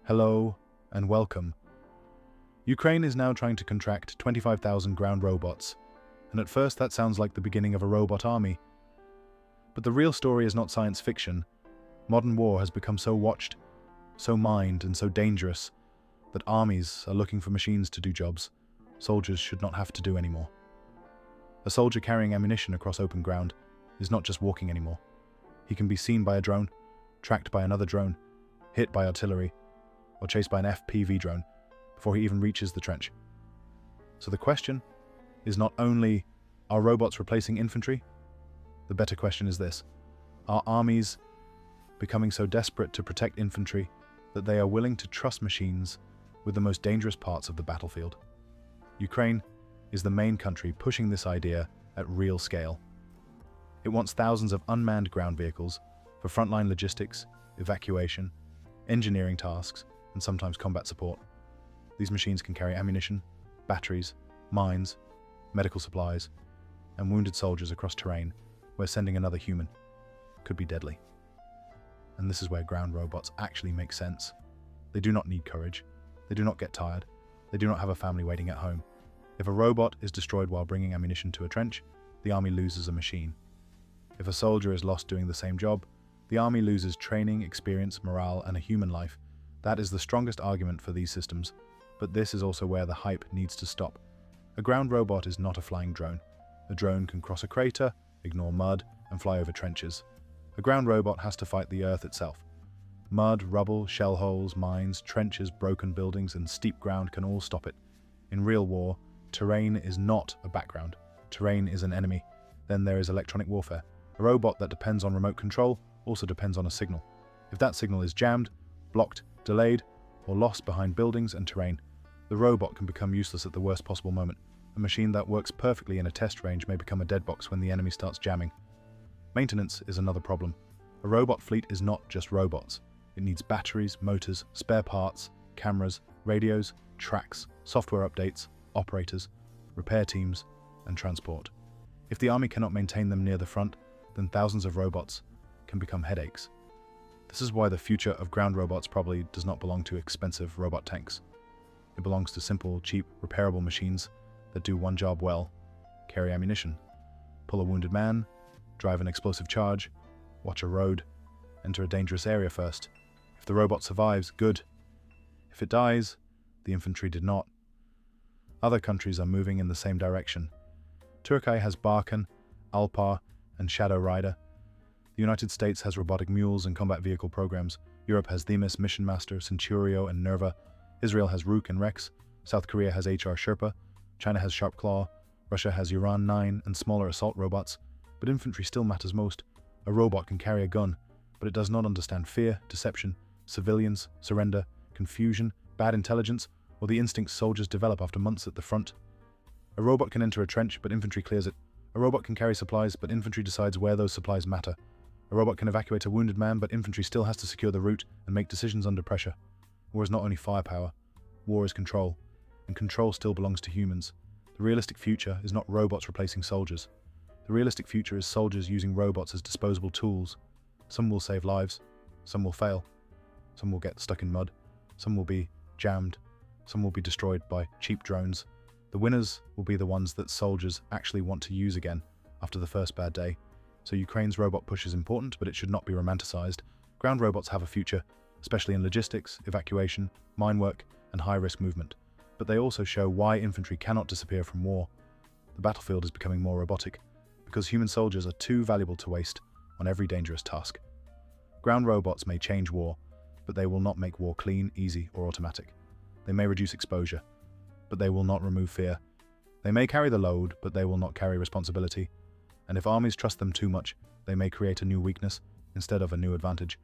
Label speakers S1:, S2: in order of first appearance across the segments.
S1: Hello and welcome. Ukraine is now trying to contract 25,000 ground robots, and at first that sounds like the beginning of a robot army. But the real story is not science fiction. Modern war has become so watched, so mined, and so dangerous that armies are looking for machines to do jobs soldiers should not have to do anymore. A soldier carrying ammunition across open ground is not just walking anymore. He can be seen by a drone, tracked by another drone, hit by artillery, or chased by an FPV drone before he even reaches the trench. So the question is not only, are robots replacing infantry? The better question is this: are armies becoming so desperate to protect infantry that they are willing to trust machines with the most dangerous parts of the battlefield? Ukraine is the main country pushing this idea at real scale. It wants thousands of unmanned ground vehicles for frontline logistics, evacuation, engineering tasks, and sometimes combat support. These machines can carry ammunition, batteries, mines, medical supplies, and wounded soldiers across terrain where sending another human could be deadly. And this is where ground robots actually make sense. They do not need courage. They do not get tired. They do not have a family waiting at home. If a robot is destroyed while bringing ammunition to a trench, the army loses a machine. If a soldier is lost doing the same job, the army loses training, experience, morale, and a human life. That is the strongest argument for these systems, but this is also where the hype needs to stop. A ground robot is not a flying drone. A drone can cross a crater, ignore mud, and fly over trenches. A ground robot has to fight the earth itself. Mud, rubble, shell holes, mines, trenches, broken buildings, and steep ground can all stop it. In real war, terrain is not a background. Terrain is an enemy. Then there is electronic warfare. A robot that depends on remote control also depends on a signal. If that signal is jammed, blocked, delayed, or lost behind buildings and terrain, the robot can become useless at the worst possible moment. A machine that works perfectly in a test range may become a dead box when the enemy starts jamming. Maintenance is another problem. A robot fleet is not just robots. It needs batteries, motors, spare parts, cameras, radios, tracks, software updates, operators, repair teams, and transport. If the army cannot maintain them near the front, then thousands of robots can become headaches. This is why the future of ground robots probably does not belong to expensive robot tanks. It belongs to simple, cheap, repairable machines that do one job well: carry ammunition, pull a wounded man, drive an explosive charge, watch a road, enter a dangerous area first. If the robot survives, good. If it dies, the infantry did not. Other countries are moving in the same direction. Turkey has Barkan, Alpar, and Shadow Rider. The United States has robotic mules and combat vehicle programs. Europe has Themis, Mission Master, Centurio, and Nerva. Israel has Rook and Rex. South Korea has HR Sherpa. China has Sharp Claw. Russia has Uran 9 and smaller assault robots. But infantry still matters most. A robot can carry a gun, but it does not understand fear, deception, civilians, surrender, confusion, bad intelligence, or the instincts soldiers develop after months at the front. A robot can enter a trench, but infantry clears it. A robot can carry supplies, but infantry decides where those supplies matter. A robot can evacuate a wounded man, but infantry still has to secure the route and make decisions under pressure. War is not only firepower, war is control, and control still belongs to humans. The realistic future is not robots replacing soldiers. The realistic future is soldiers using robots as disposable tools. Some will save lives, some will fail, some will get stuck in mud, some will be jammed, some will be destroyed by cheap drones. The winners will be the ones that soldiers actually want to use again after the first bad day. So Ukraine's robot push is important, but it should not be romanticized. Ground robots have a future, especially in logistics, evacuation, mine work, and high-risk movement. But they also show why infantry cannot disappear from war. The battlefield is becoming more robotic, because human soldiers are too valuable to waste on every dangerous task. Ground robots may change war, but they will not make war clean, easy, or automatic. They may reduce exposure, but they will not remove fear. They may carry the load, but they will not carry responsibility. And if armies trust them too much, they may create a new weakness instead of a new advantage.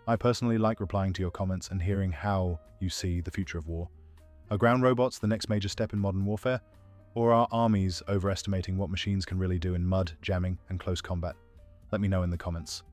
S1: I personally like replying to your comments and hearing how you see the future of war. Are ground robots the next major step in modern warfare? Or are armies overestimating what machines can really do in mud, jamming, and close combat? Let me know in the comments.